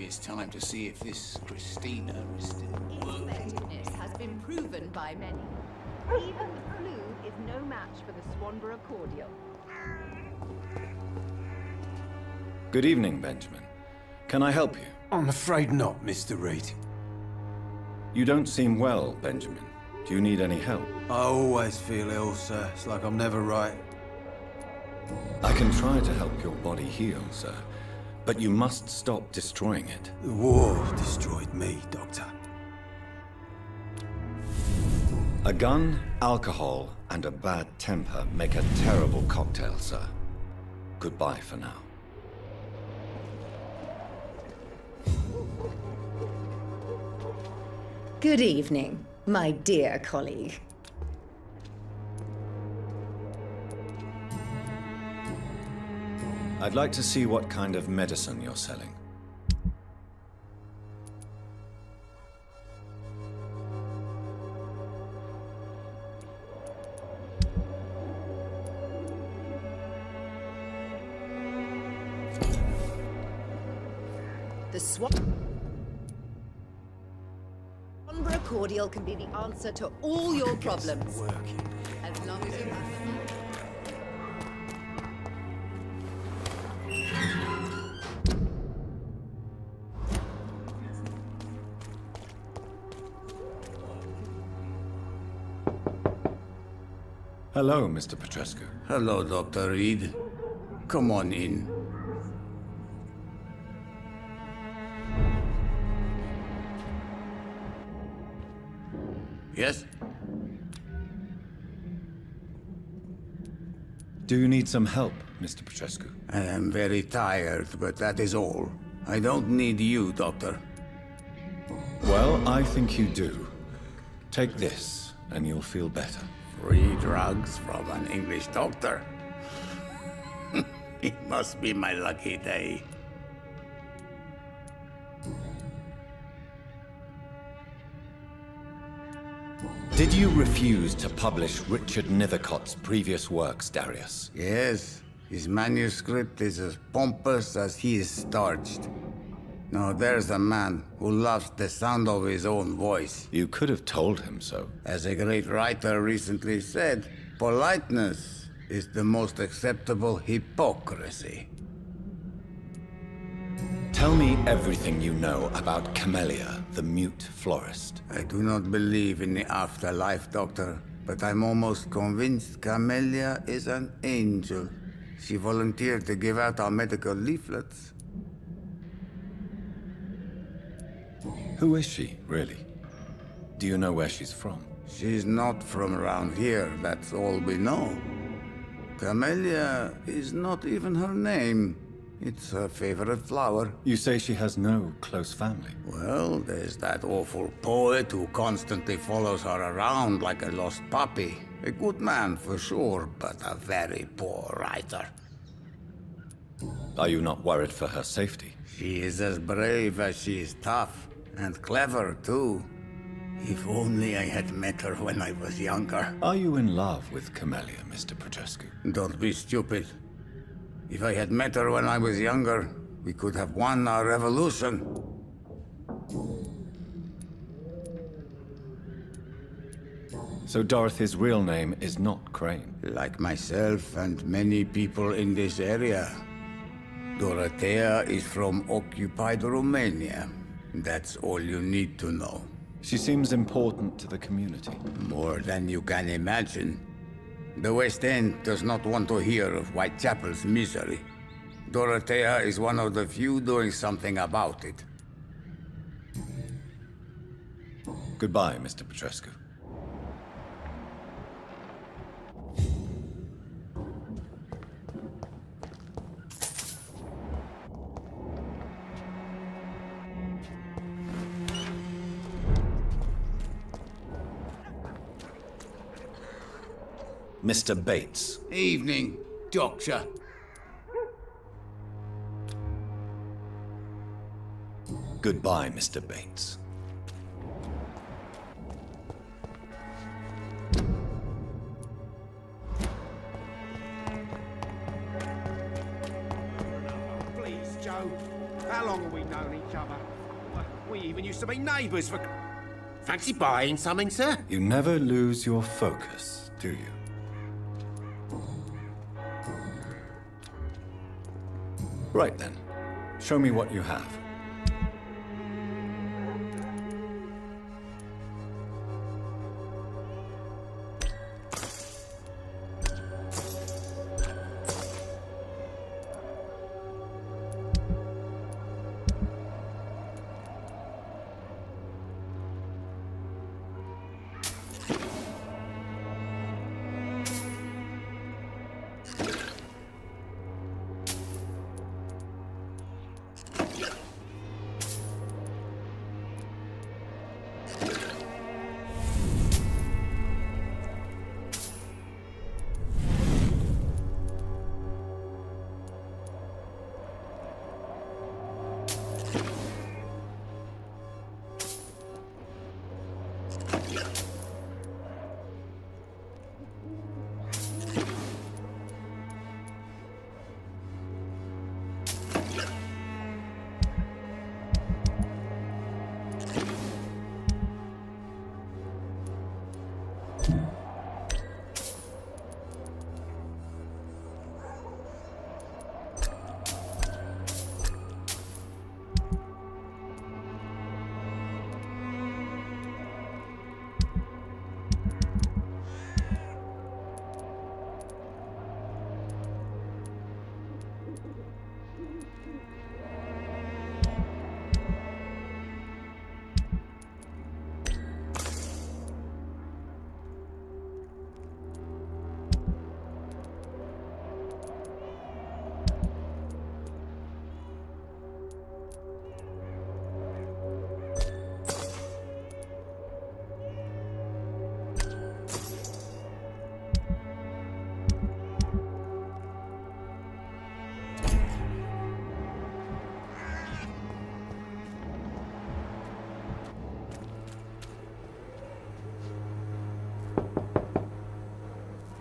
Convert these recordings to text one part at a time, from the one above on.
it's time to see if this Christina is still working. Effectiveness has been proven by many. Even the flu is no match for the Swanborough cordial. Good evening, Benjamin. Can I help you? I'm afraid not, Mr. Reed. You don't seem well, Benjamin. Do you need any help? I always feel ill, sir. It's like I'm never right. I can try to help your body heal, sir. But you must stop destroying it. The war destroyed me, Doctor. A gun, alcohol, and a bad temper make a terrible cocktail, sir. Goodbye for now. Good evening, my dear colleague. I'd like to see what kind of medicine you're selling. The Swanborough cordial can be the answer to all your problems. Working. As long as you have them. Hello, Mr. Petrescu. Hello, Dr. Reed. Come on in. Yes? Do you need some help, Mr. Petrescu? I am very tired, but that is all. I don't need you, Doctor. Well, I think you do. Take this, and you'll feel better. Free drugs from an English doctor? It must be my lucky day. Did you refuse to publish Richard Nethercott's previous works, Darius? Yes, his manuscript is as pompous as he is starched. Now there's a man who loves the sound of his own voice. You could have told him so. As a great writer recently said, politeness is the most acceptable hypocrisy. Tell me everything you know about Camellia, the mute florist. I do not believe in the afterlife, Doctor, but I'm almost convinced Camellia is an angel. She volunteered to give out our medical leaflets. Who is she, really? Do you know where she's from? She's not from around here, that's all we know. Camellia is not even her name. It's her favorite flower. You say she has no close family. Well, there's that awful poet who constantly follows her around like a lost puppy. A good man for sure, but a very poor writer. Are you not worried for her safety? She is as brave as she is tough. And clever, too. If only I had met her when I was younger. Are you in love with Camellia, Mr. Petrescu? Don't be stupid. If I had met her when I was younger, we could have won our revolution. So Dorothy's real name is not Crane? Like myself and many people in this area. Dorothea is from occupied Romania. That's all you need to know. She seems important to the community. More than you can imagine. The West End does not want to hear of Whitechapel's misery. Dorothea is one of the few doing something about it. Goodbye, Mr. Petrescu. Mr. Bates. Evening, Doctor. Goodbye, Mr. Bates. Please, Joe. How long have we known each other? We even used to be neighbours for... Fancy buying something, sir? You never lose your focus, do you? Right then. Show me what you have.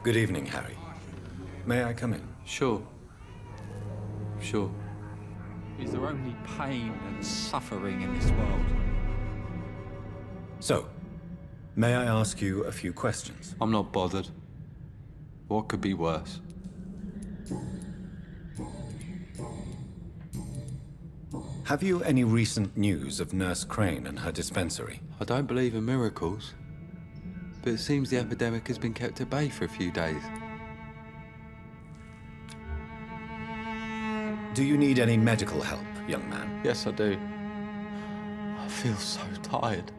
Good evening, Harry. May I come in? Sure. Sure. Is there only pain and suffering in this world? So, may I ask you a few questions? I'm not bothered. What could be worse? Have you any recent news of Nurse Crane and her dispensary? I don't believe in miracles, but it seems the epidemic has been kept at bay for a few days. Do you need any medical help, young man? Yes, I do. I feel so tired.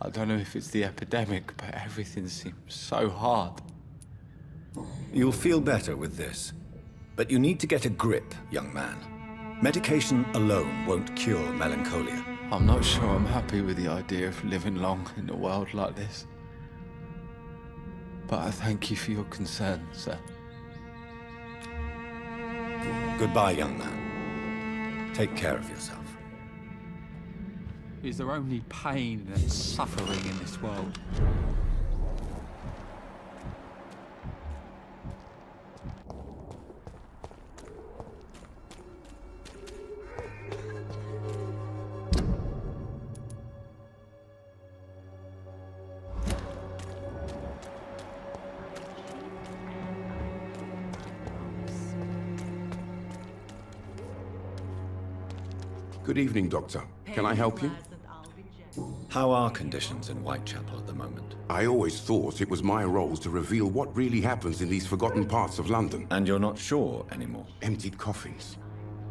I don't know if it's the epidemic, but everything seems so hard. You'll feel better with this. But you need to get a grip, young man. Medication alone won't cure melancholia. I'm not sure I'm happy with the idea of living long in a world like this. But I thank you for your concern, sir. Goodbye, young man. Take care of yourself. Is there only pain and suffering in this world? Good evening, Doctor. Can I help you? How are conditions in Whitechapel at the moment? I always thought it was my role to reveal what really happens in these forgotten parts of London. And you're not sure anymore? Emptied coffins,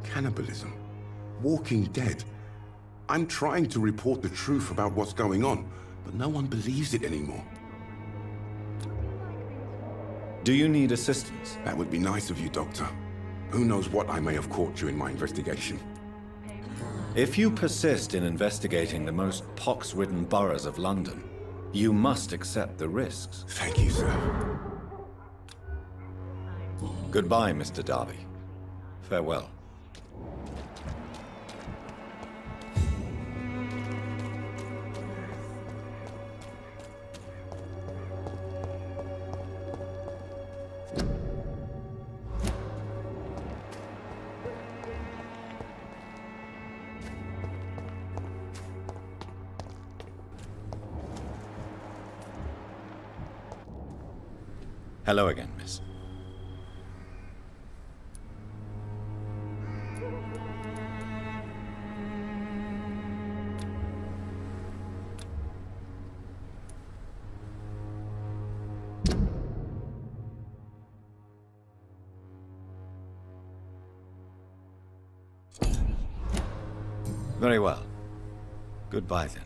cannibalism, walking dead. I'm trying to report the truth about what's going on, but no one believes it anymore. Do you need assistance? That would be nice of you, Doctor. Who knows what I may have caught you in my investigation. If you persist in investigating the most pox-ridden boroughs of London, you must accept the risks. Thank you, sir. Goodbye, Mr. Darby. Farewell. Hello again, miss. Very well. Goodbye, then.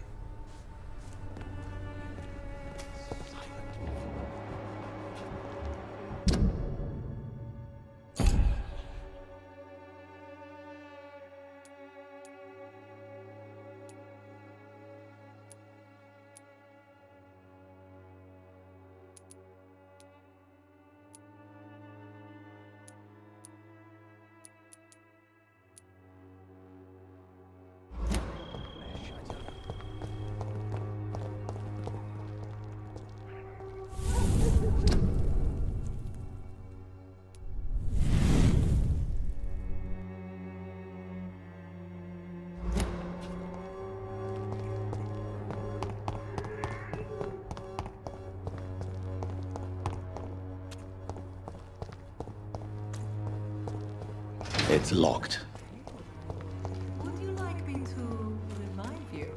It's locked. Would you like me to revive you?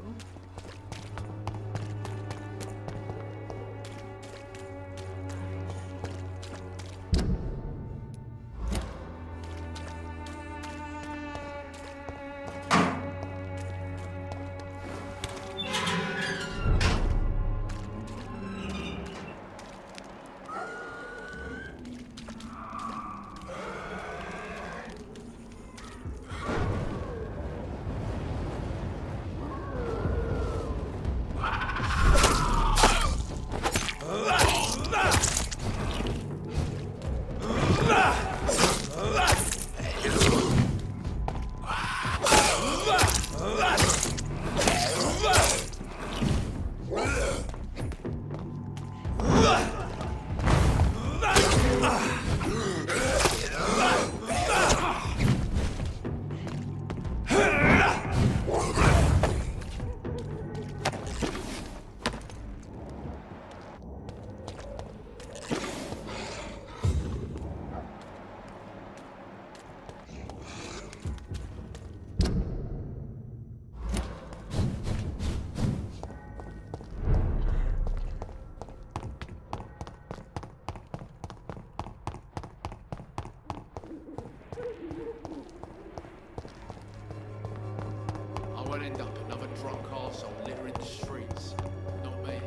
I won't end up another drunk arsehole littering the streets. Not me.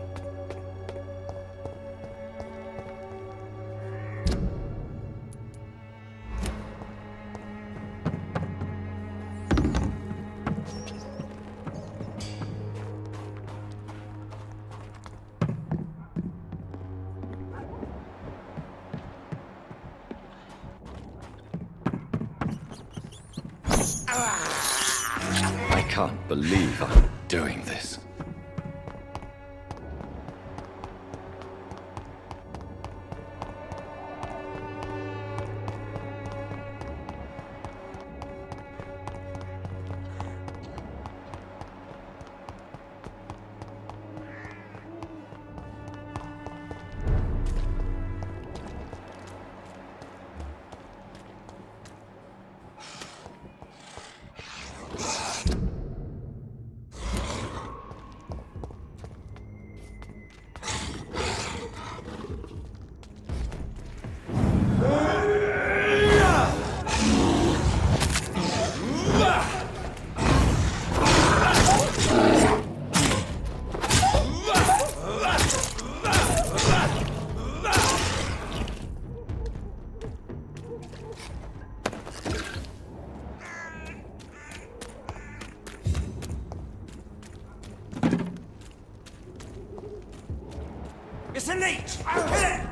I can't believe I'm doing this. It's a leech! Kill it!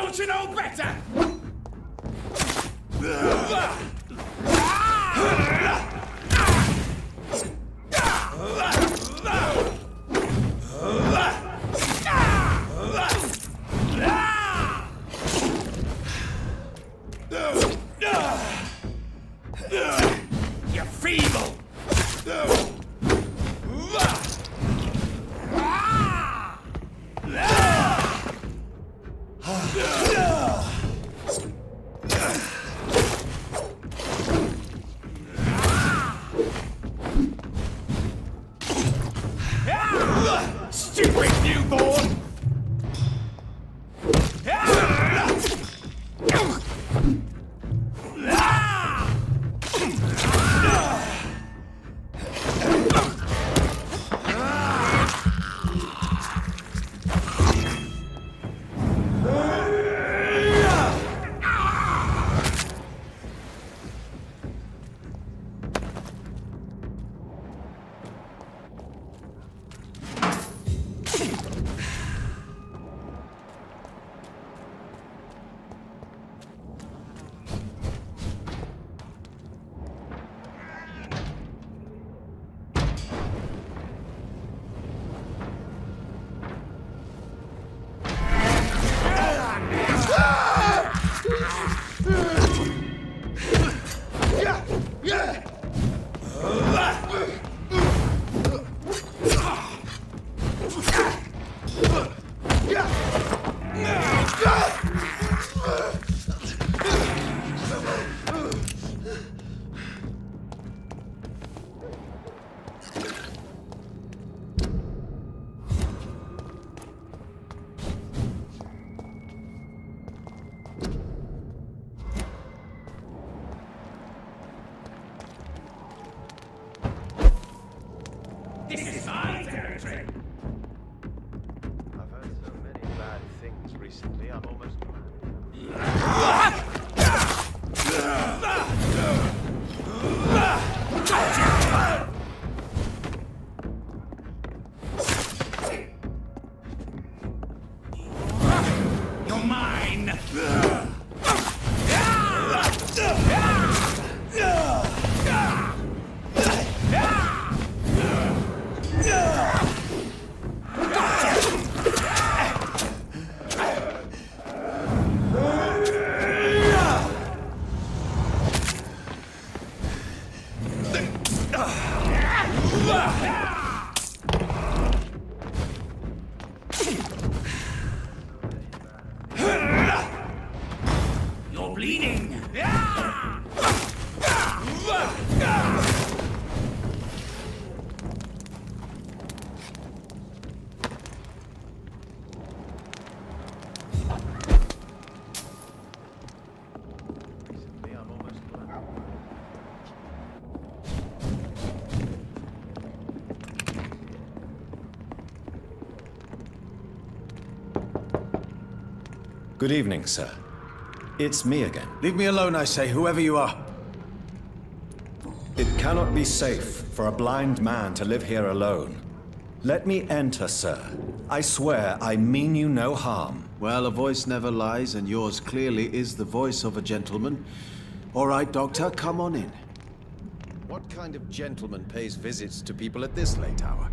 Don't you know better? You're feeble! Stupid newborn! This is my territory! I've heard so many bad things recently, I'm almost You're mine! You're bleeding! recently, I'm almost Good evening, sir. It's me again. Leave me alone, I say, whoever you are. It cannot be safe for a blind man to live here alone. Let me enter, sir. I swear I mean you no harm. Well, a voice never lies, and yours clearly is the voice of a gentleman. All right, Doctor, come on in. What kind of gentleman pays visits to people at this late hour?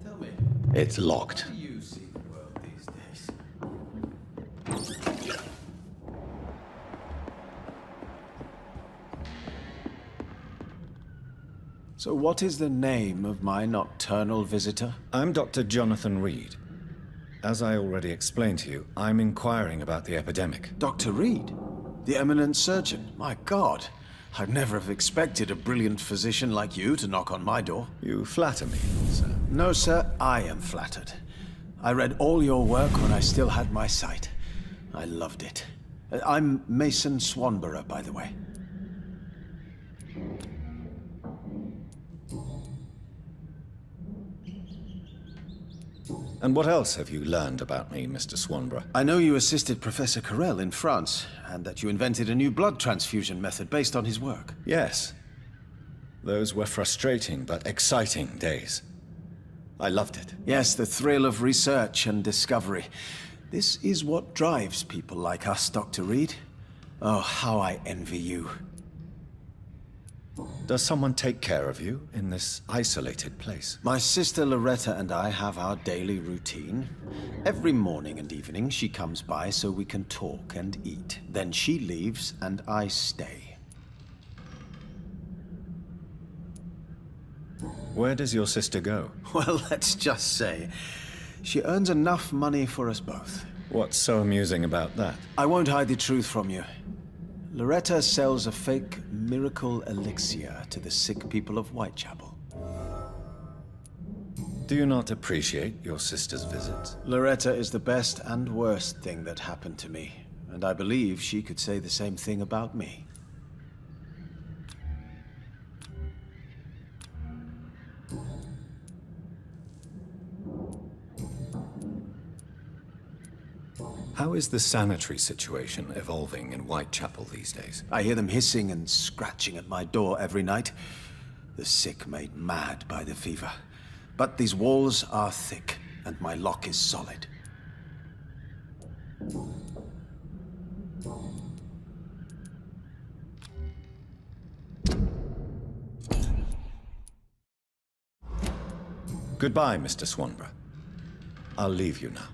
Tell me, It's locked. how do you see the world these days? So what is the name of my nocturnal visitor? I'm Dr. Jonathan Reed. As I already explained to you, I'm inquiring about the epidemic. Dr. Reed, the eminent surgeon. My God, I'd never have expected a brilliant physician like you to knock on my door. You flatter me, sir. No, sir, I am flattered. I read all your work when I still had my sight. I loved it. I'm Mason Swanborough, by the way. And what else have you learned about me, Mr. Swanborough? I know you assisted Professor Carell in France, and that you invented a new blood transfusion method based on his work. Yes. Those were frustrating but exciting days. I loved it. Yes, the thrill of research and discovery. This is what drives people like us, Dr. Reed. Oh, how I envy you. Does someone take care of you in this isolated place? My sister Loretta and I have our daily routine. Every morning and evening she comes by so we can talk and eat. Then she leaves and I stay. Where does your sister go? Well, let's just say, she earns enough money for us both. What's so amusing about that? I won't hide the truth from you. Loretta sells a fake miracle elixir to the sick people of Whitechapel. Do you not appreciate your sister's visits? Loretta is the best and worst thing that happened to me, and I believe she could say the same thing about me. How is the sanitary situation evolving in Whitechapel these days? I hear them hissing and scratching at my door every night. The sick made mad by the fever. But these walls are thick, and my lock is solid. Goodbye, Mr. Swanborough. I'll leave you now.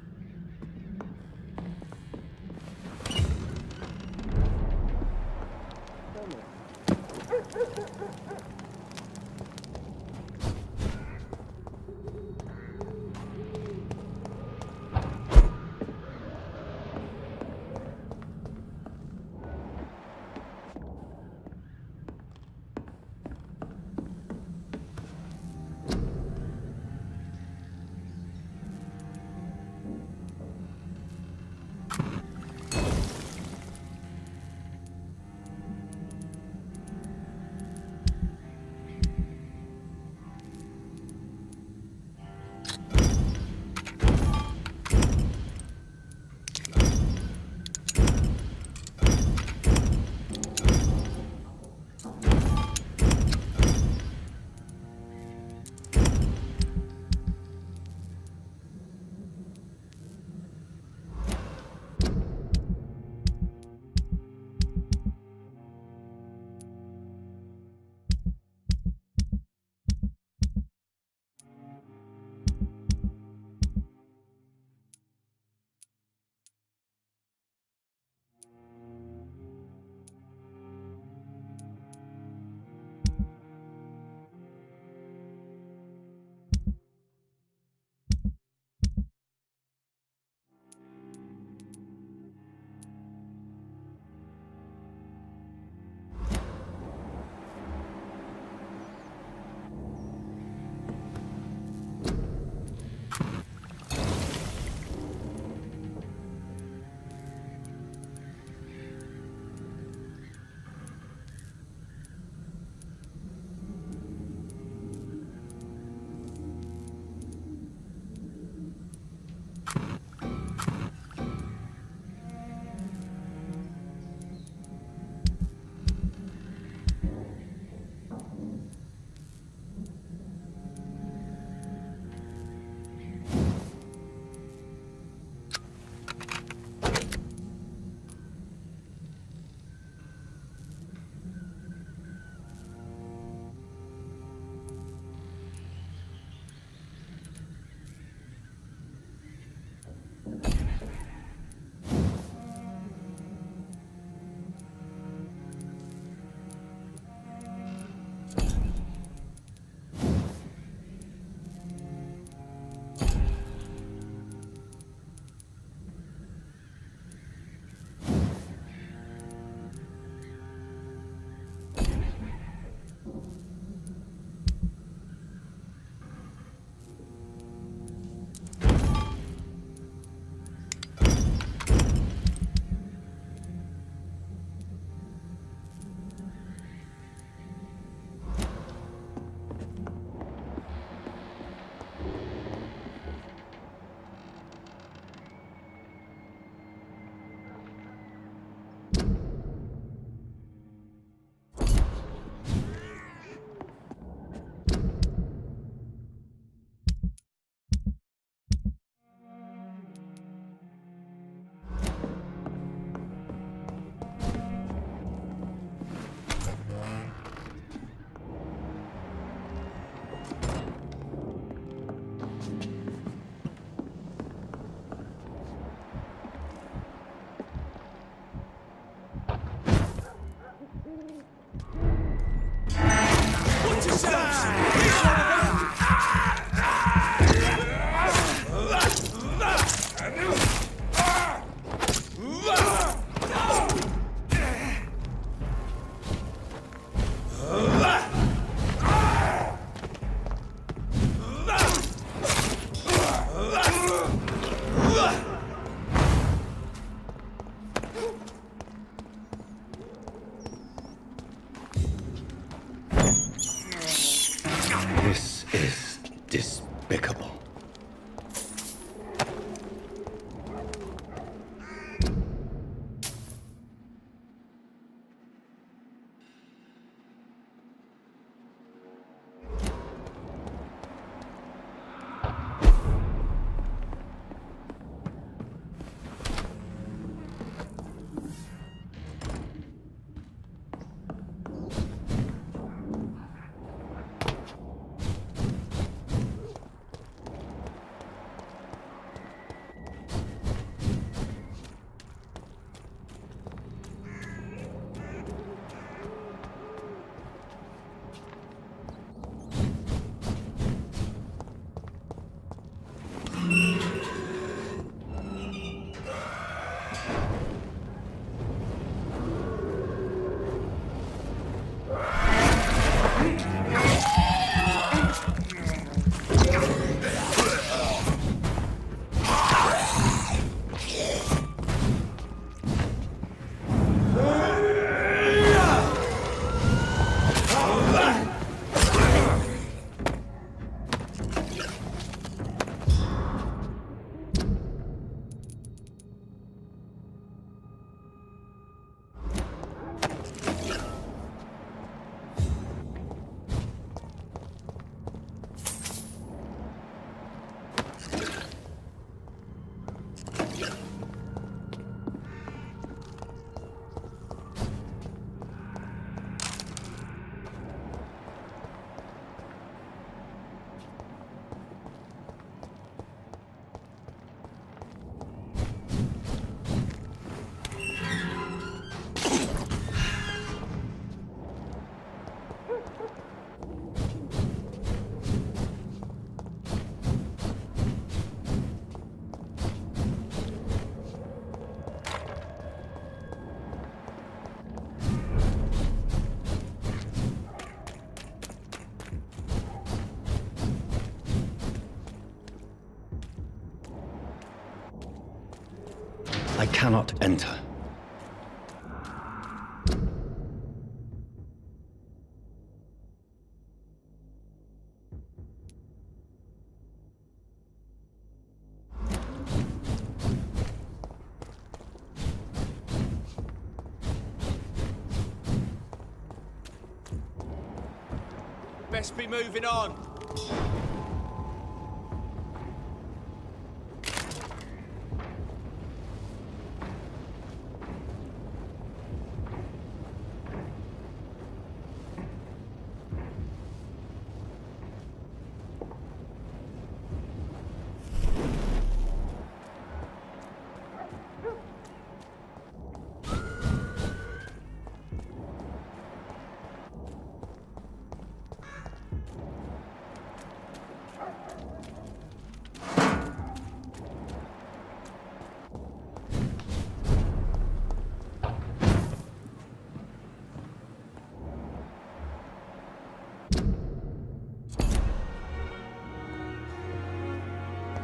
Despicable. I cannot enter. Best be moving on.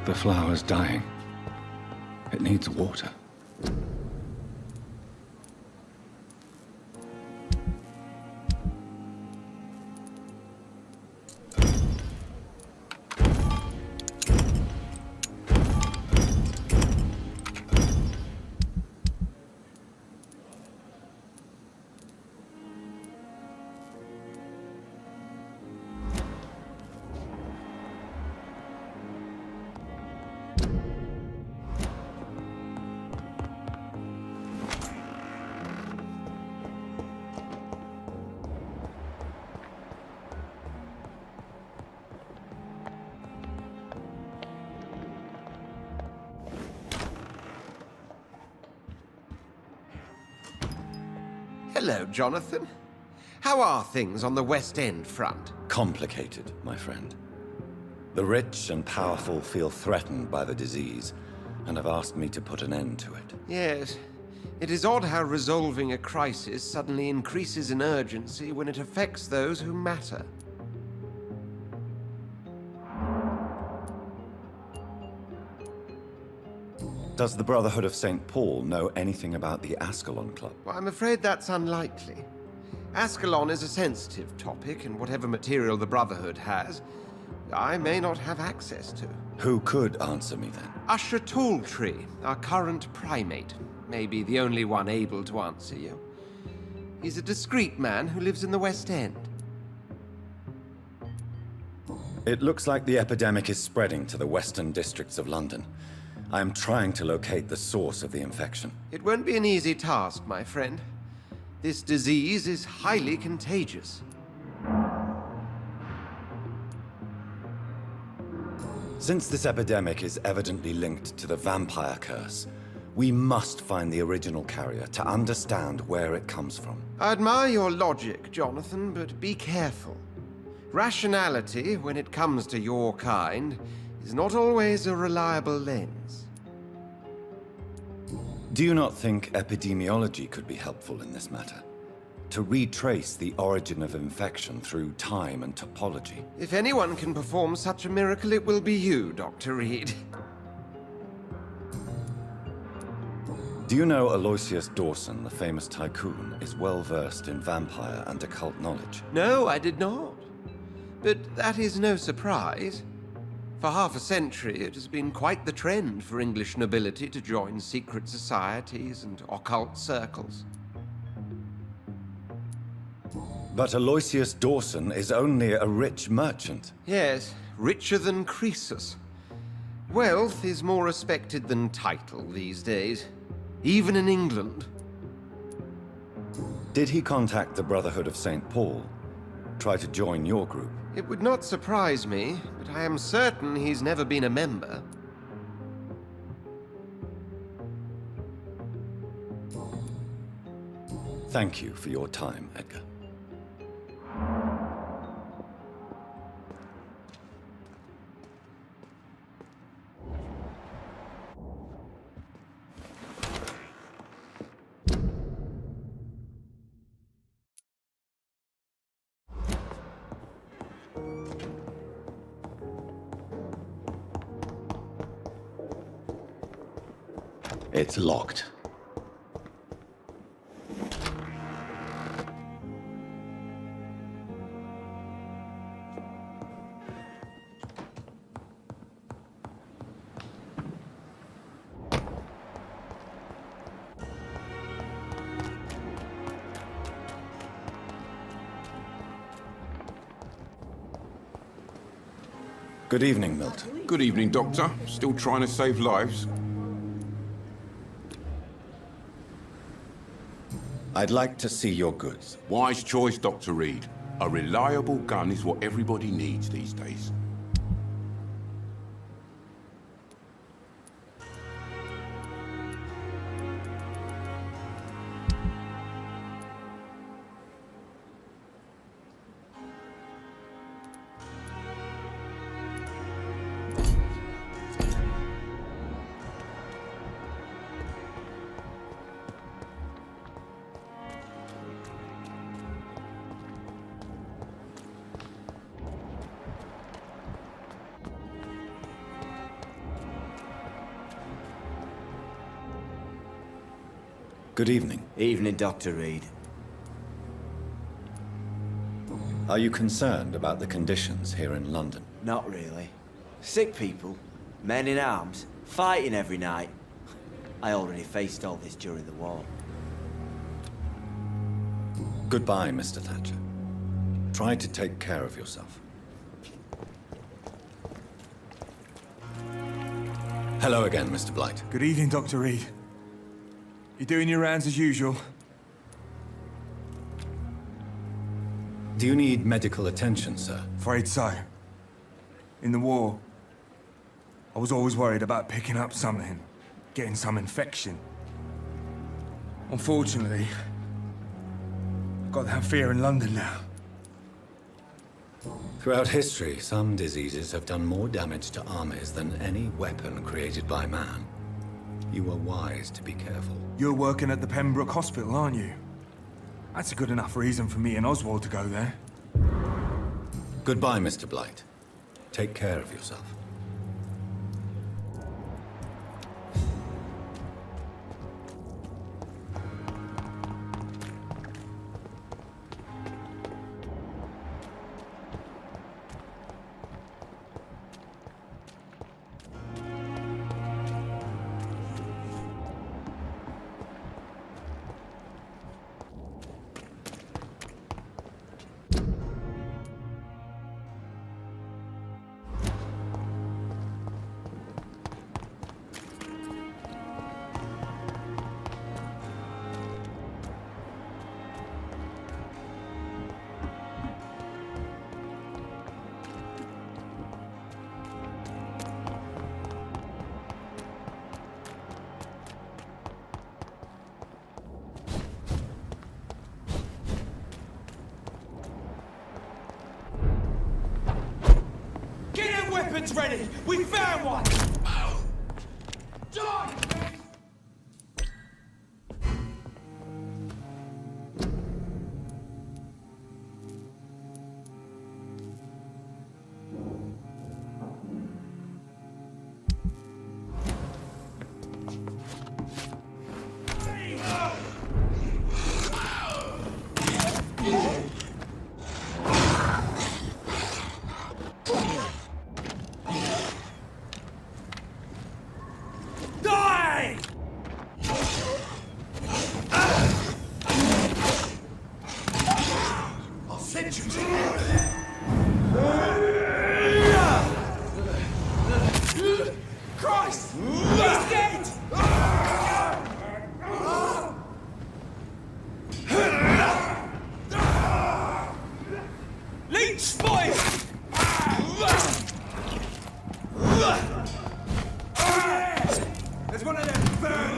The flower's dying. It needs water. Hello, Jonathan. How are things on the West End front? Complicated, my friend. The rich and powerful feel threatened by the disease, and have asked me to put an end to it. Yes. It is odd how resolving a crisis suddenly increases in urgency when it affects those who matter. Does the Brotherhood of St. Paul know anything about the Ascalon Club? Well, I'm afraid that's unlikely. Ascalon is a sensitive topic, and whatever material the Brotherhood has, I may not have access to. Who could answer me then? Usher Talltree, our current primate, may be the only one able to answer you. He's a discreet man who lives in the West End. It looks like the epidemic is spreading to the western districts of London. I am trying to locate the source of the infection. It won't be an easy task, my friend. This disease is highly contagious. Since this epidemic is evidently linked to the vampire curse, we must find the original carrier to understand where it comes from. I admire your logic, Jonathan, but be careful. Rationality, when it comes to your kind, is not always a reliable lens. Do you not think epidemiology could be helpful in this matter? To retrace the origin of infection through time and topology? If anyone can perform such a miracle, it will be you, Dr. Reed. Do you know Aloysius Dawson, the famous tycoon, is well versed in vampire and occult knowledge? No, I did not. But that is no surprise. For half a century, it has been quite the trend for English nobility to join secret societies and occult circles. But Aloysius Dawson is only a rich merchant. Yes, richer than Croesus. Wealth is more respected than title these days, even in England. Did he contact the Brotherhood of St. Paul? Try to join your group? It would not surprise me, but I am certain he's never been a member. Thank you for your time, Edgar. It's locked. Good evening, Milton. Good evening, Doctor. Still trying to save lives? I'd like to see your goods. Wise choice, Dr. Reed. A reliable gun is what everybody needs these days. Good evening. Evening, Dr. Reed. Are you concerned about the conditions here in London? Not really. Sick people, men in arms, fighting every night. I already faced all this during the war. Goodbye, Mr. Thatcher. Try to take care of yourself. Hello again, Mr. Blight. Good evening, Dr. Reed. You doing your rounds as usual? Do you need medical attention, sir? Afraid so. In the war, I was always worried about picking up something, getting some infection. Unfortunately, I've got that fear in London now. Throughout history, some diseases have done more damage to armies than any weapon created by man. You were wise to be careful. You're working at the Pembroke Hospital, aren't you? That's a good enough reason for me and Oswald to go there. Goodbye, Mr. Blight. Take care of yourself. weapons ready! We found one! Die! Christ! He's dead! Leech spotted! There's one of them burning!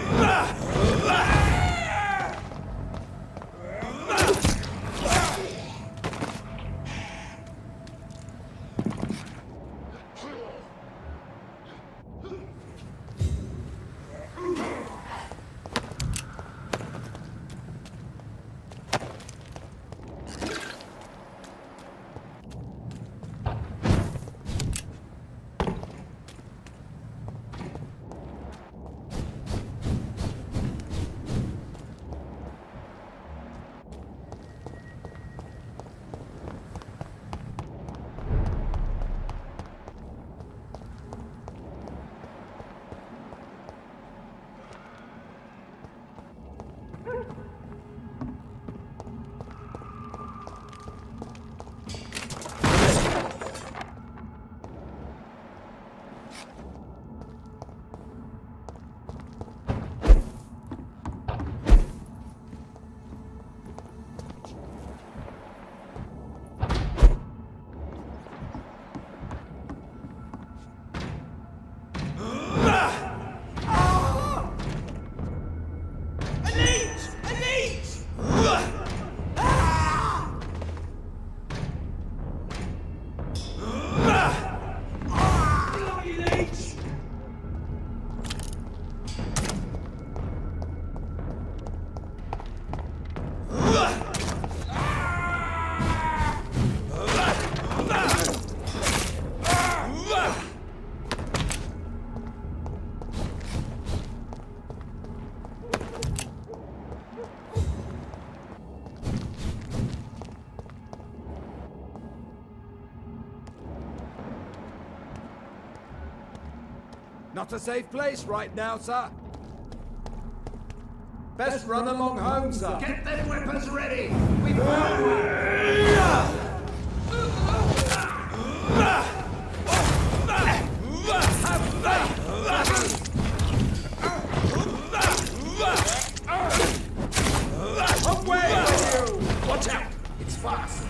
Not a safe place right now, sir. Best run along home, sir. Get them weapons ready! We found one! Away with you! Watch out! It's fast.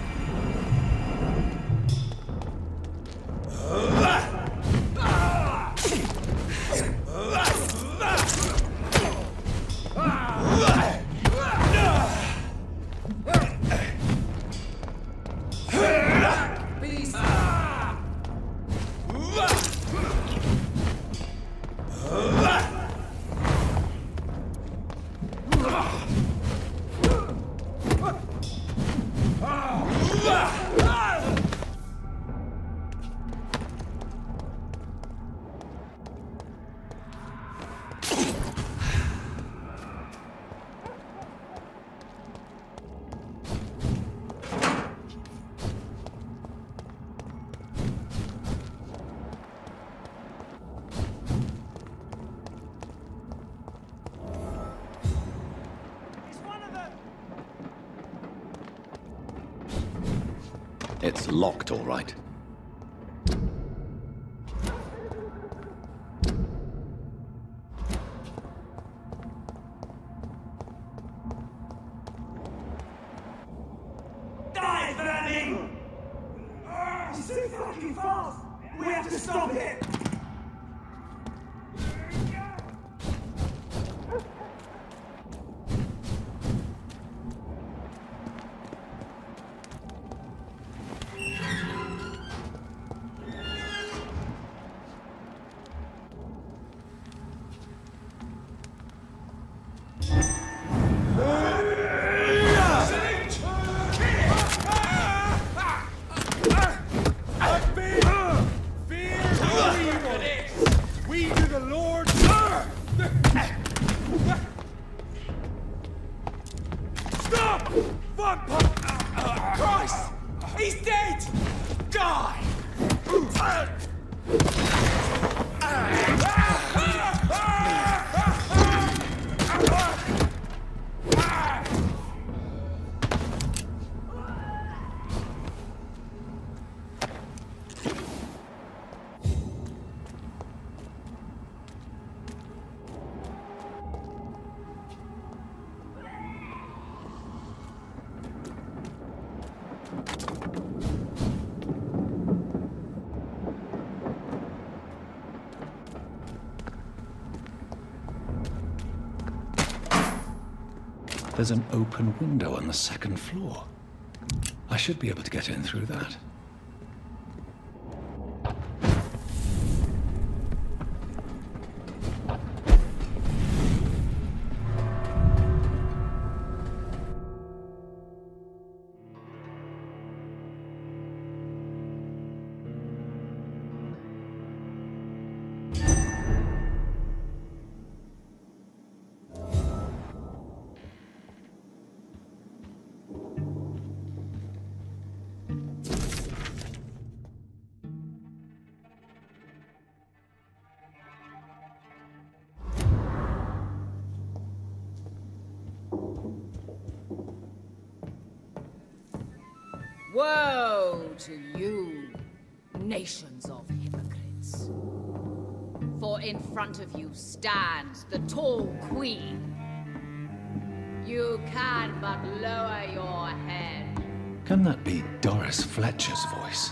It's locked, all right. Die, Vernon! He's too fucking fast! We have to stop it! There's an open window on the second floor. I should be able to get in through that. Woe to you, nations of hypocrites. For in front of you stands the tall queen. You can but lower your head. Can that be Doris Fletcher's voice?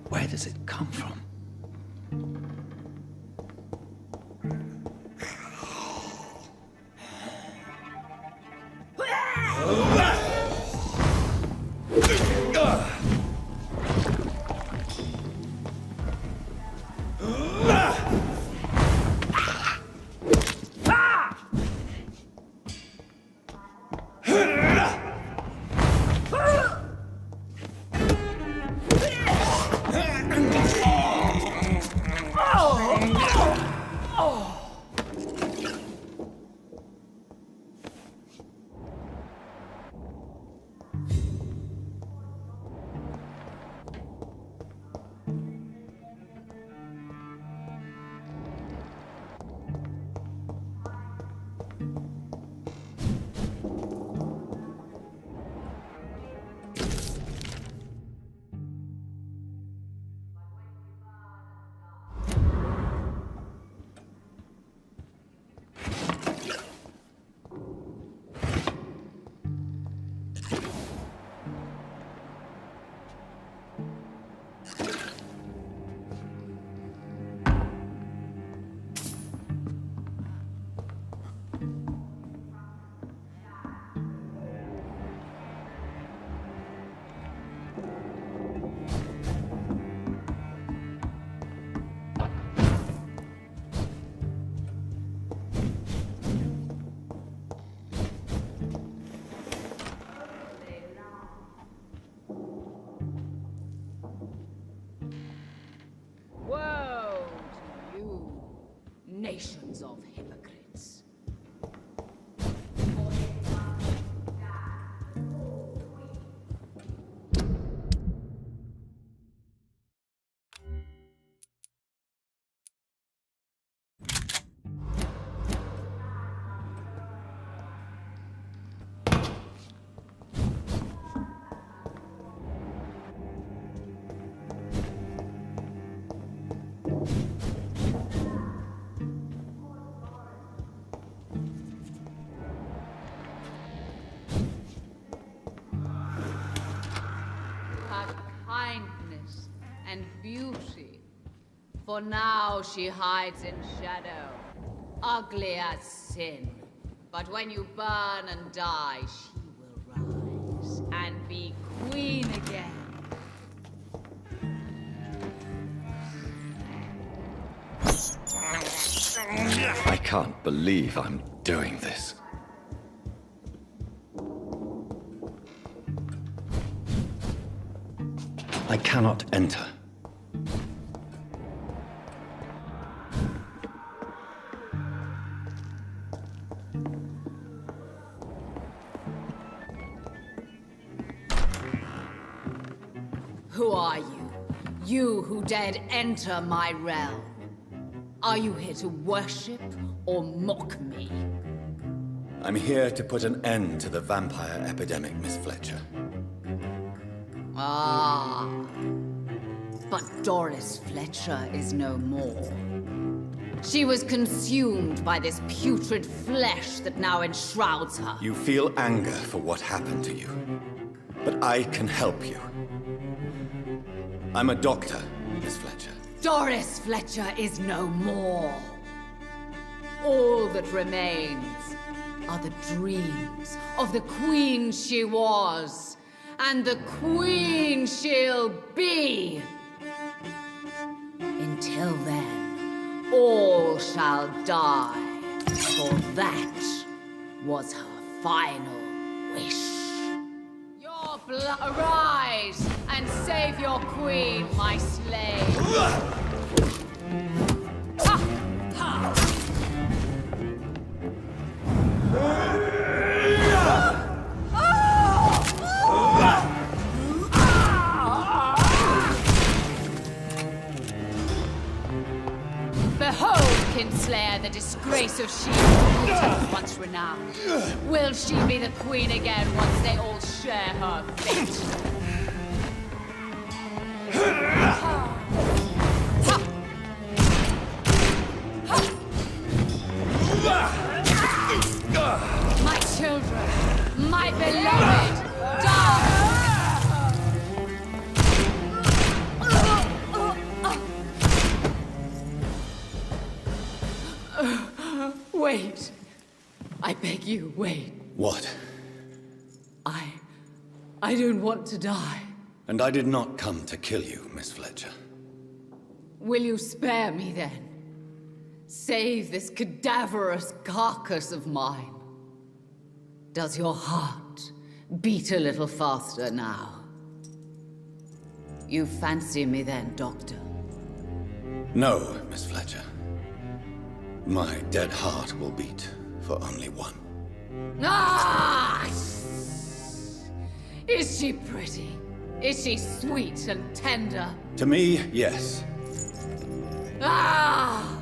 Where does it come from? Woe to you, nations of hypocrites. Her kindness and beauty, for now she hides in shadow, ugly as sin. But when you burn and die, she will rise and be queen again. I can't believe I'm doing this. I cannot enter. Who are you? You who dared enter my realm? Are you here to worship or mock me? I'm here to put an end to the vampire epidemic, Miss Fletcher. Ah. But Doris Fletcher is no more. She was consumed by this putrid flesh that now enshrouds her. You feel anger for what happened to you. But I can help you. I'm a doctor, Miss Fletcher. Doris Fletcher is no more. All that remains are the dreams of the queen she was, and the queen she'll be. Until then, all shall die, for that was her final wish. Your blood, arise and save your queen, my slave. Ha! Ha! Behold, Kinslayer, the disgrace of She-Hulk, once renowned. Will she be the queen again once they all share her fate? My children, my beloved, die! Wait. I beg you, wait. What? I don't want to die. And I did not come to kill you, Miss Fletcher. Will you spare me then? Save this cadaverous carcass of mine. Does your heart beat a little faster now? You fancy me then, Doctor? No, Miss Fletcher. My dead heart will beat for only one. Ah! Is she pretty? Is she sweet and tender? To me, yes. Ah!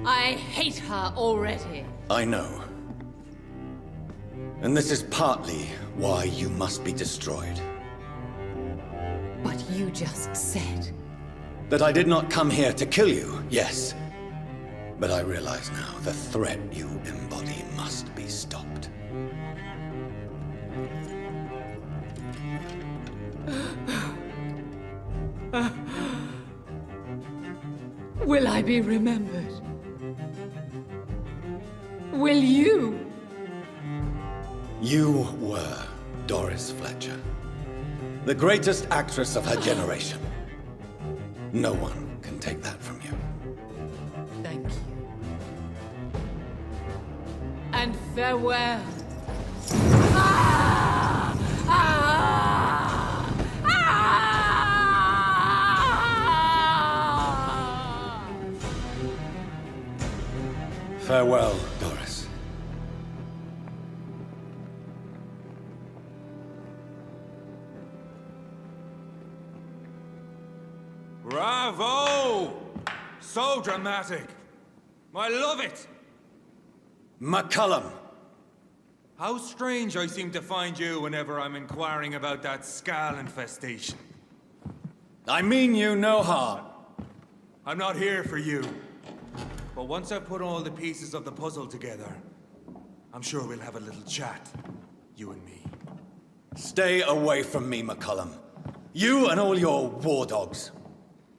I hate her already. I know. And this is partly why you must be destroyed. But you just said... That I did not come here to kill you, yes. But I realize now the threat you embody must be stopped. Will I be remembered? Will you? You were Doris Fletcher, the greatest actress of her generation. No one can take that from you. Thank you. And farewell. Ah! Ah! Ah! Farewell, Doris. Bravo! So dramatic. I love it. McCullum! How strange I seem to find you whenever I'm inquiring about that skull infestation. I mean you no harm. I'm not here for you. But once I've put all the pieces of the puzzle together, I'm sure we'll have a little chat, you and me. Stay away from me, McCullum. You and all your war dogs.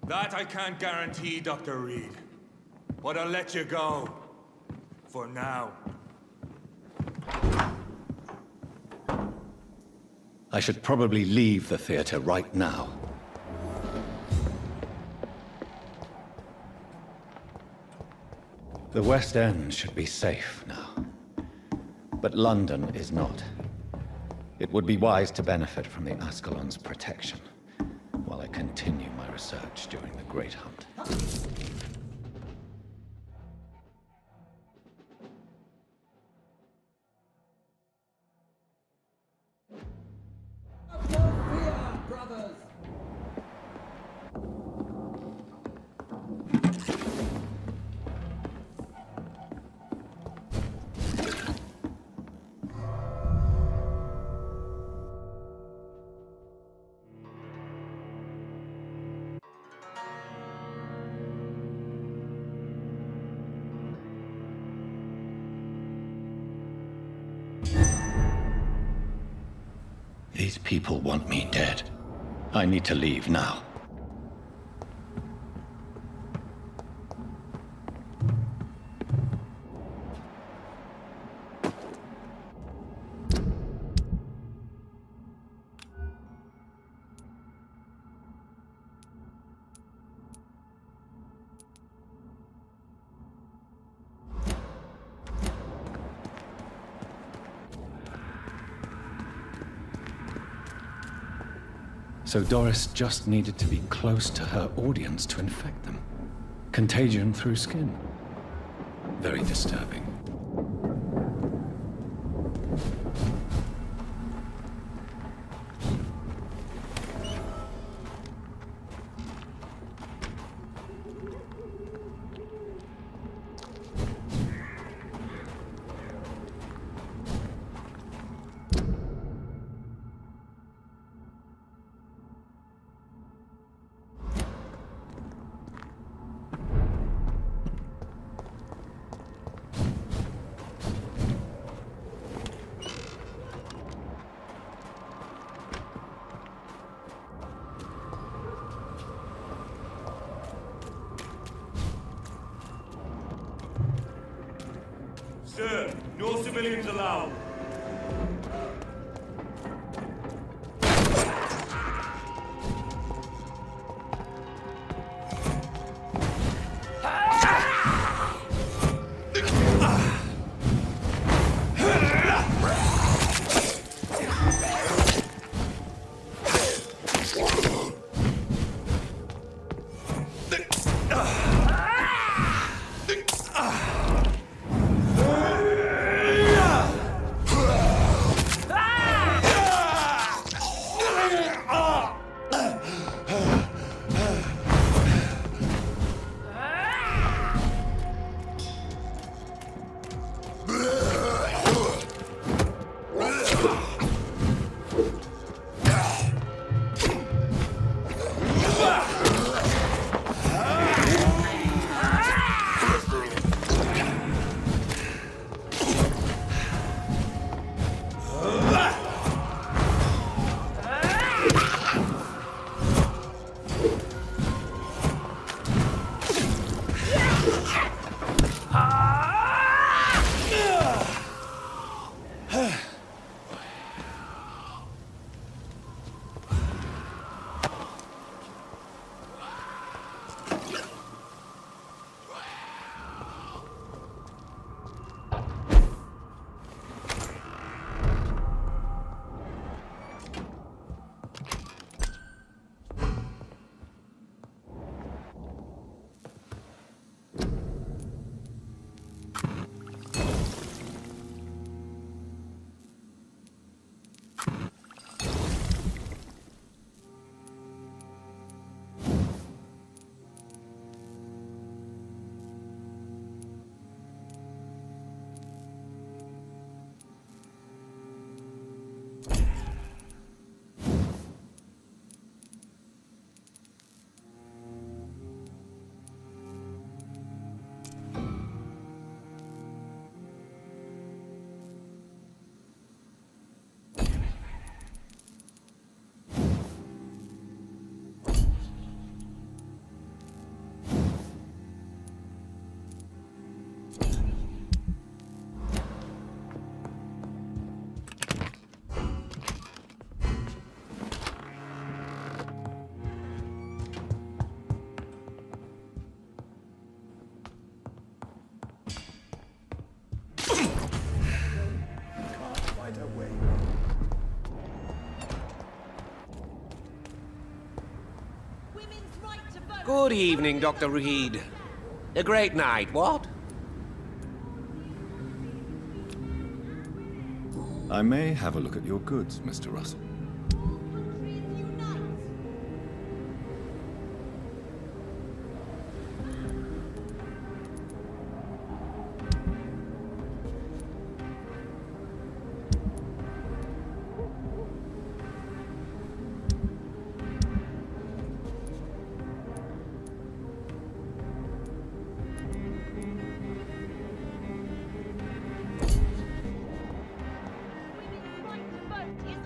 That I can't guarantee, Dr. Reed. But I'll let you go. For now. I should probably leave the theater right now. The West End should be safe now. But London is not. It would be wise to benefit from the Ascalon's protection, while I continue my research during the Great Hunt. These people want me dead. I need to leave now. So Doris just needed to be close to her audience to infect them. Contagion through skin. Very disturbing. Sir, no civilians allowed. Good evening, Dr. Reed. A great night, what? I may have a look at your goods, Mr. Russell.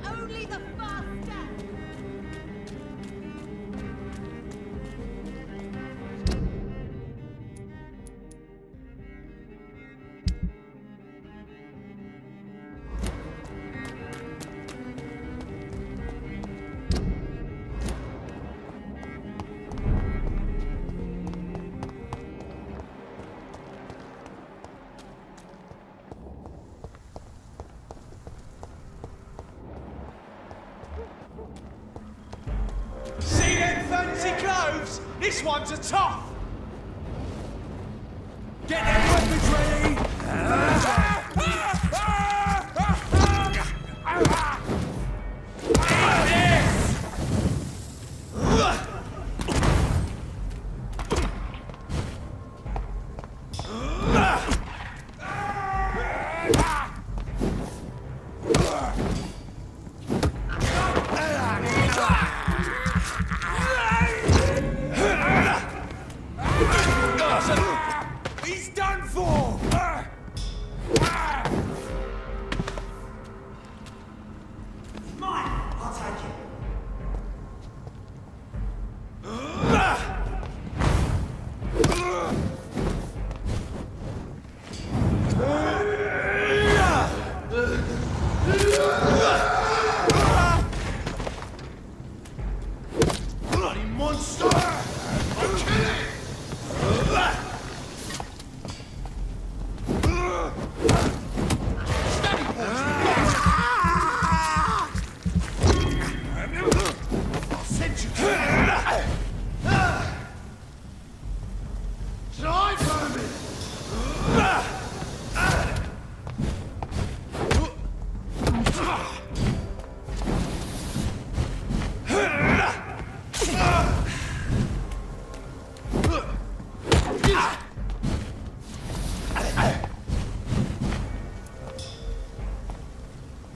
Only the These ones are tough! Get their weapons ready! He's done for! Mine! I'll take it. Bloody monster! I'll kill it! I'll send you to Try, vermin!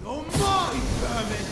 You're mine, vermin!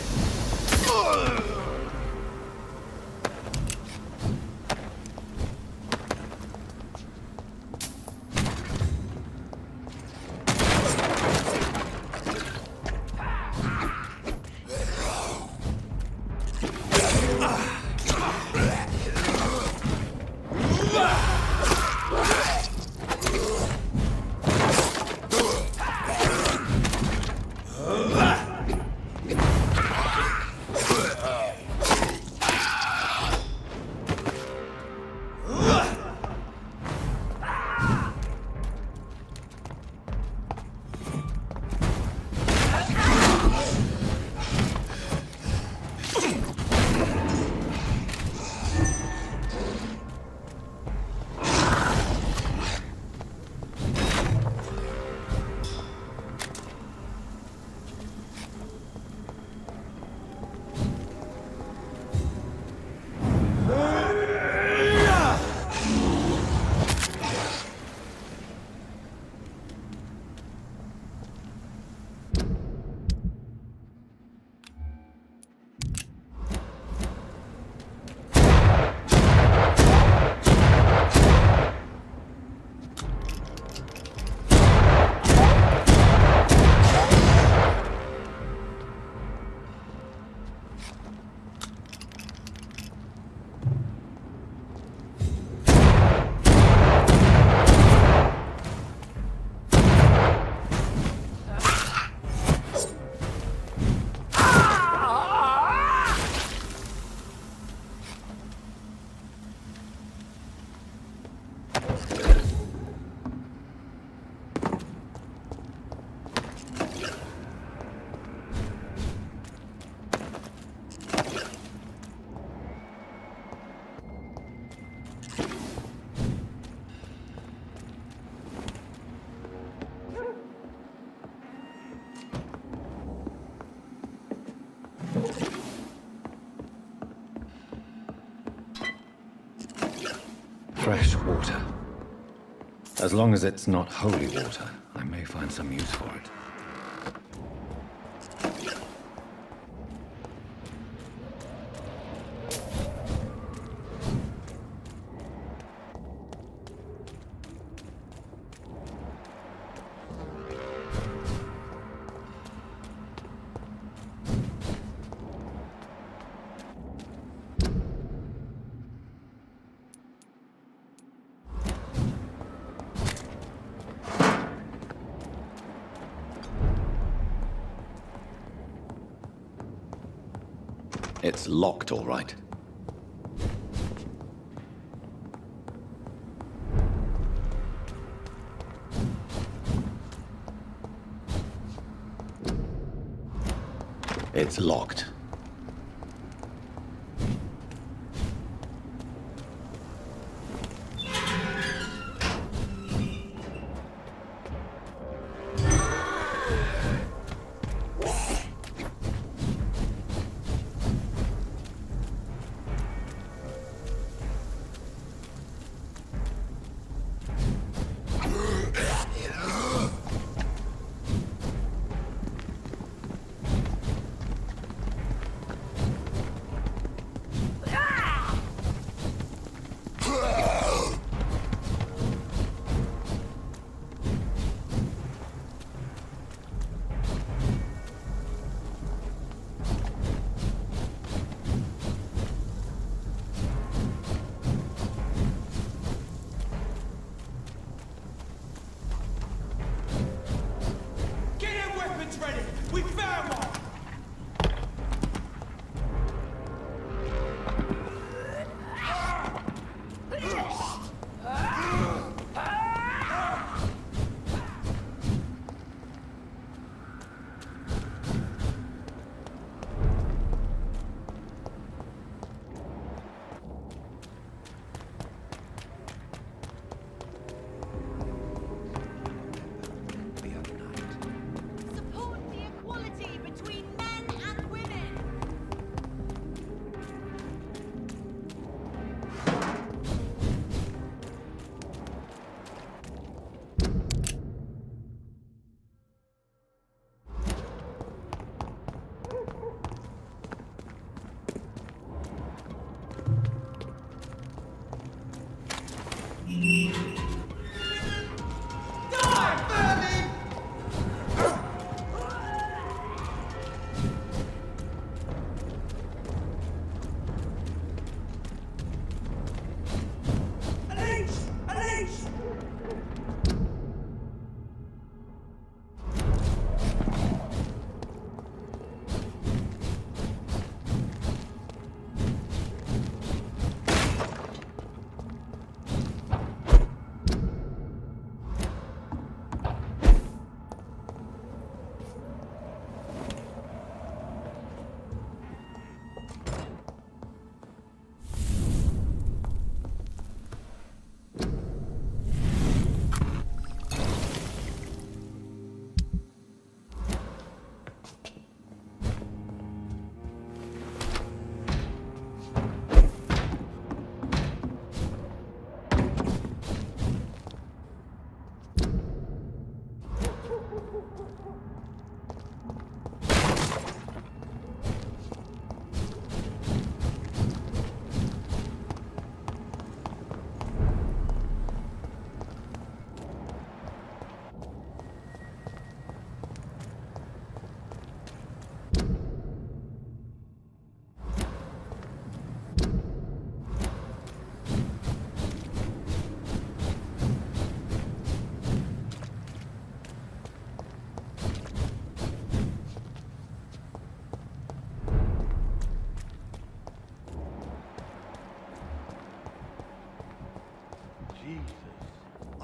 Fresh water. As long as it's not holy water, I may find some use for it. It's locked, all right. It's locked.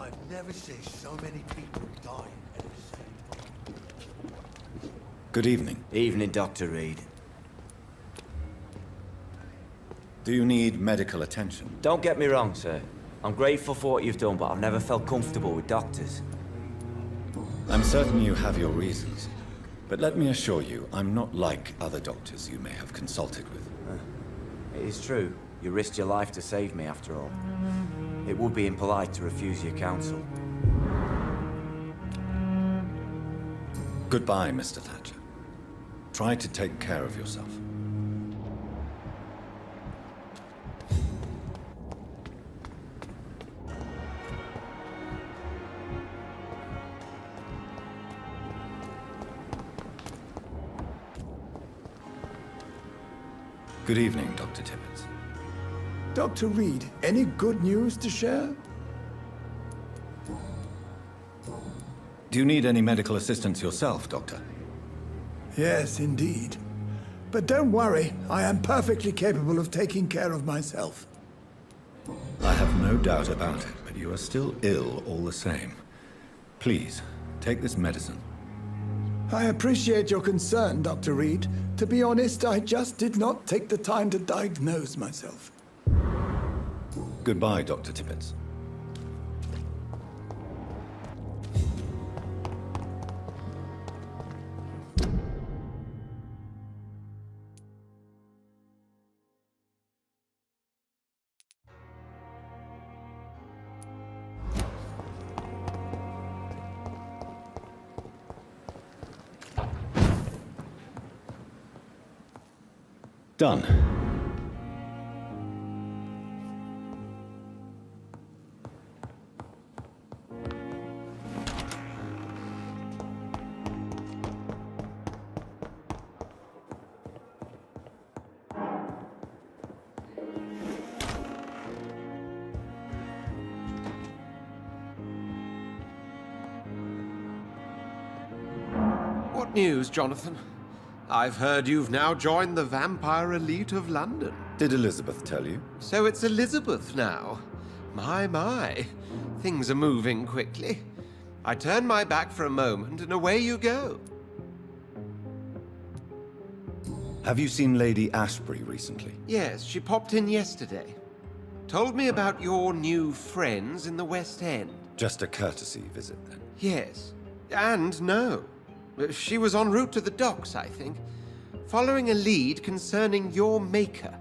I've never seen so many people dying at the same time. Good evening. Evening, Dr. Reed. Do you need medical attention? Don't get me wrong, sir. I'm grateful for what you've done, but I've never felt comfortable with doctors. I'm certain you have your reasons. But let me assure you, I'm not like other doctors you may have consulted with. It is true. You risked your life to save me, after all. It would be impolite to refuse your counsel. Goodbye, Mr. Thatcher. Try to take care of yourself. Good evening, Dr. Tibbets. Dr. Reed, any good news to share? Do you need any medical assistance yourself, Doctor? Yes, indeed. But don't worry, I am perfectly capable of taking care of myself. I have no doubt about it, but you are still ill all the same. Please, take this medicine. I appreciate your concern, Dr. Reed. To be honest, I just did not take the time to diagnose myself. Goodbye, Dr. Tibbets. Done. What news, Jonathan? I've heard you've now joined the vampire elite of London. Did Elizabeth tell you? So it's Elizabeth now. My. Things are moving quickly. I turn my back for a moment and away you go. Have you seen Lady Ashbury recently? Yes, she popped in yesterday. Told me about your new friends in the West End. Just a courtesy visit, then? Yes. And no. She was en route to the docks, I think, following a lead concerning your maker.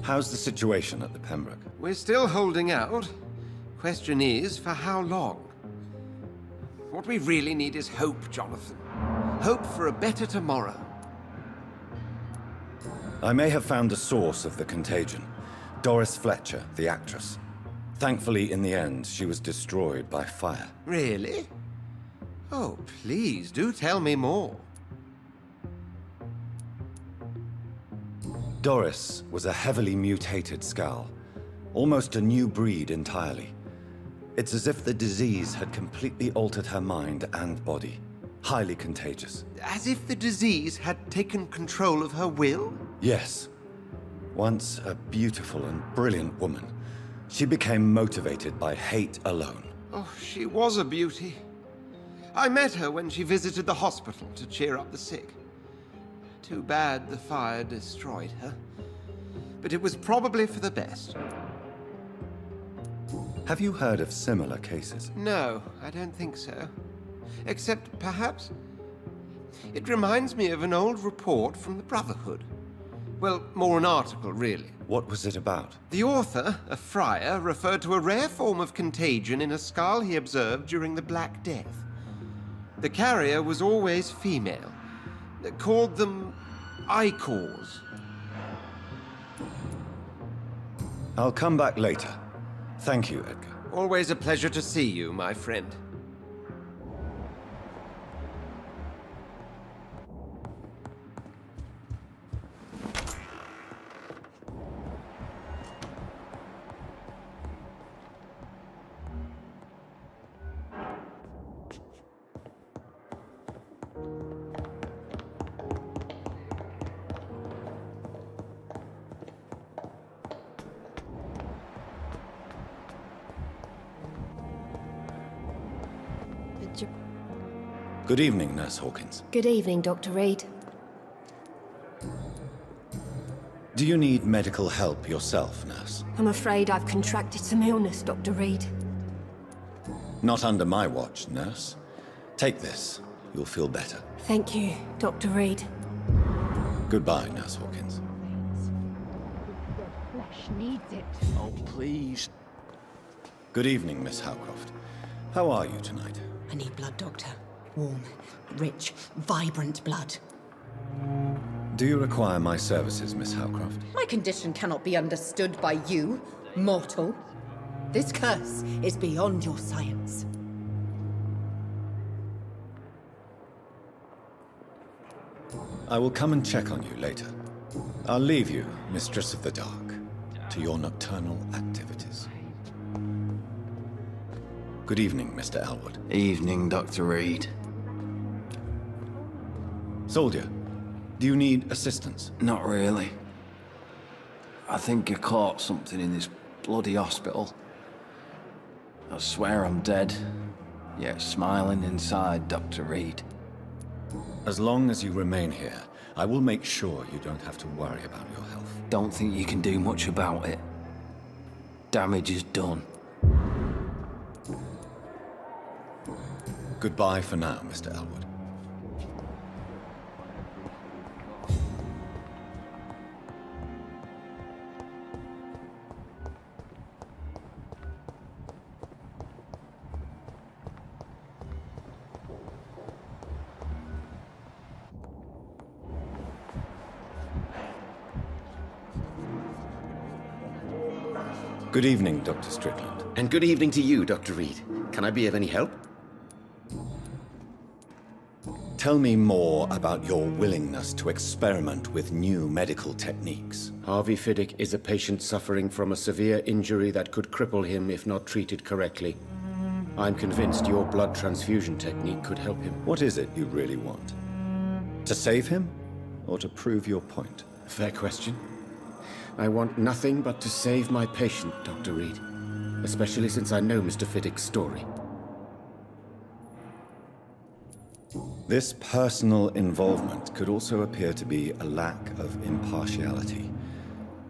How's the situation at the Pembroke? We're still holding out. Question is, for how long? What we really need is hope, Jonathan. Hope for a better tomorrow. I may have found the source of the contagion. Doris Fletcher, the actress. Thankfully, in the end, she was destroyed by fire. Really? Oh, please, do tell me more. Doris was a heavily mutated skull. Almost a new breed entirely. It's as if the disease had completely altered her mind and body. Highly contagious. As if the disease had taken control of her will? Yes. Once a beautiful and brilliant woman, she became motivated by hate alone. Oh, she was a beauty. I met her when she visited the hospital to cheer up the sick. Too bad the fire destroyed her. But it was probably for the best. Have you heard of similar cases? No, I don't think so. Except, perhaps, it reminds me of an old report from the Brotherhood. Well, more an article, really. What was it about? The author, a friar, referred to a rare form of contagion in a skull he observed during the Black Death. The carrier was always female. They called them icors. I'll come back later. Thank you, Edgar. Always a pleasure to see you, my friend. Good evening, Nurse Hawkins. Good evening, Dr. Reed. Do you need medical help yourself, Nurse? I'm afraid I've contracted some illness, Dr. Reed. Not under my watch, Nurse. Take this. You'll feel better. Thank you, Dr. Reed. Goodbye, Nurse Hawkins. Flesh needs it. Oh, please. Good evening, Miss Howcroft. How are you tonight? I need blood, Doctor. Warm, rich, vibrant blood. Do you require my services, Miss Howcroft? My condition cannot be understood by you, mortal. This curse is beyond your science. I will come and check on you later. I'll leave you, Mistress of the Dark, to your nocturnal activities. Good evening, Mr. Elwood. Evening, Dr. Reed. Soldier, do you need assistance? Not really. I think I caught something in this bloody hospital. I swear I'm dead, yet smiling inside, Dr. Reed. As long as you remain here, I will make sure you don't have to worry about your health. Don't think you can do much about it. Damage is done. Goodbye for now, Mr. Elwood. Good evening, Dr. Strickland. And good evening to you, Dr. Reed. Can I be of any help? Tell me more about your willingness to experiment with new medical techniques. Harvey Fiddick is a patient suffering from a severe injury that could cripple him if not treated correctly. I'm convinced your blood transfusion technique could help him. What is it you really want? To save him, or to prove your point? Fair question. I want nothing but to save my patient, Dr. Reed. Especially since I know Mr. Fiddick's story. This personal involvement could also appear to be a lack of impartiality.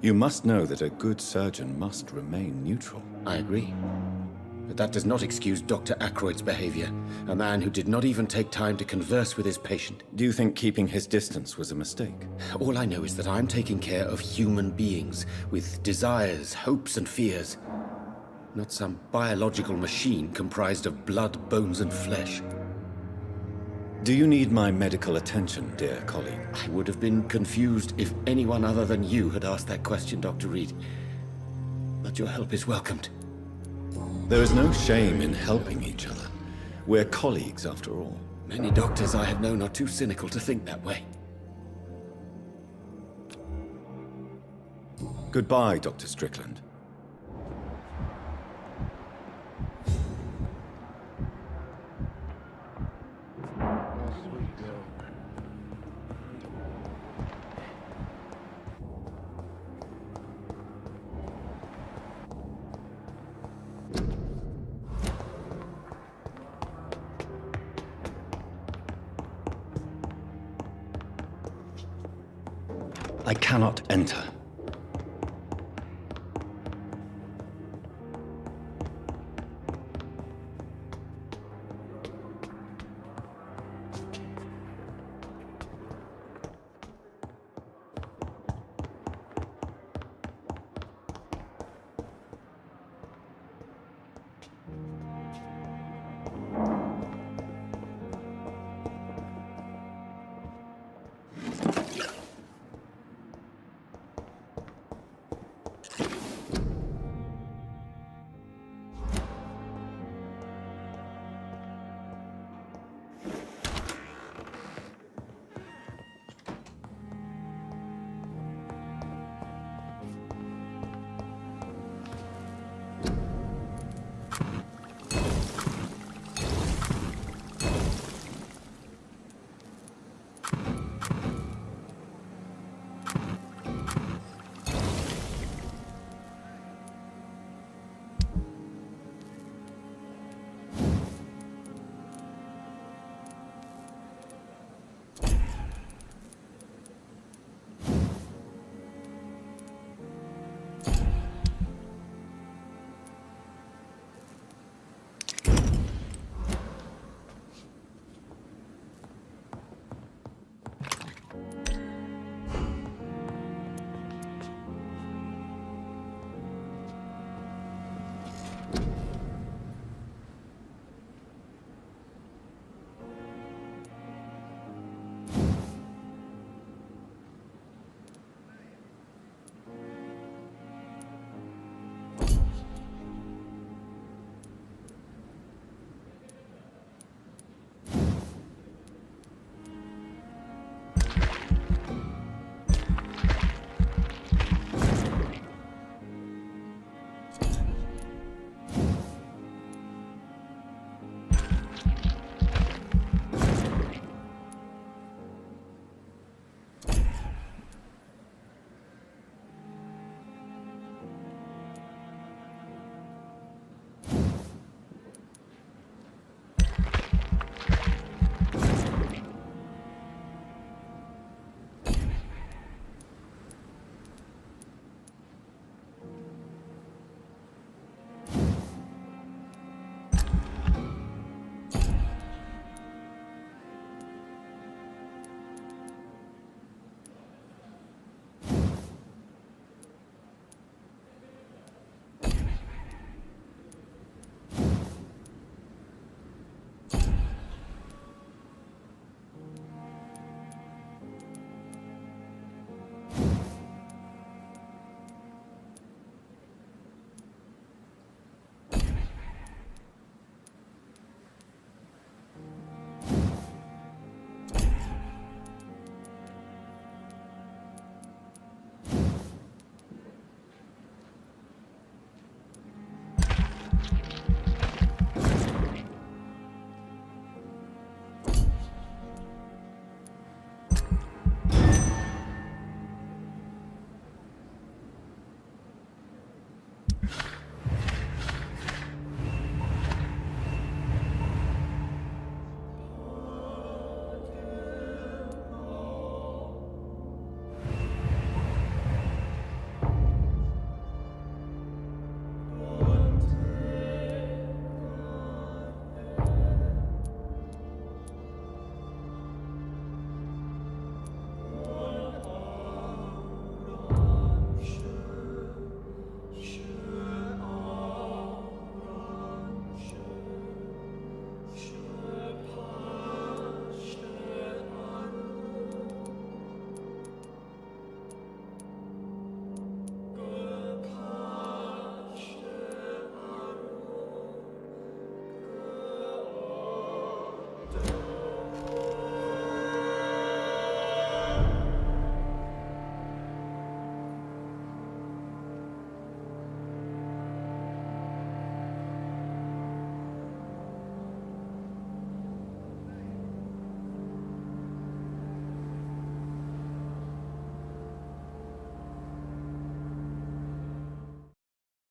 You must know that a good surgeon must remain neutral. I agree. But that does not excuse Dr. Ackroyd's behavior. A man who did not even take time to converse with his patient. Do you think keeping his distance was a mistake? All I know is that I'm taking care of human beings with desires, hopes, and fears. Not some biological machine comprised of blood, bones, and flesh. Do you need my medical attention, dear colleague? I would have been confused if anyone other than you had asked that question, Dr. Reed. But your help is welcomed. There is no shame in helping each other. We're colleagues, after all. Many doctors I have known are too cynical to think that way. Goodbye, Dr. Strickland. I cannot enter.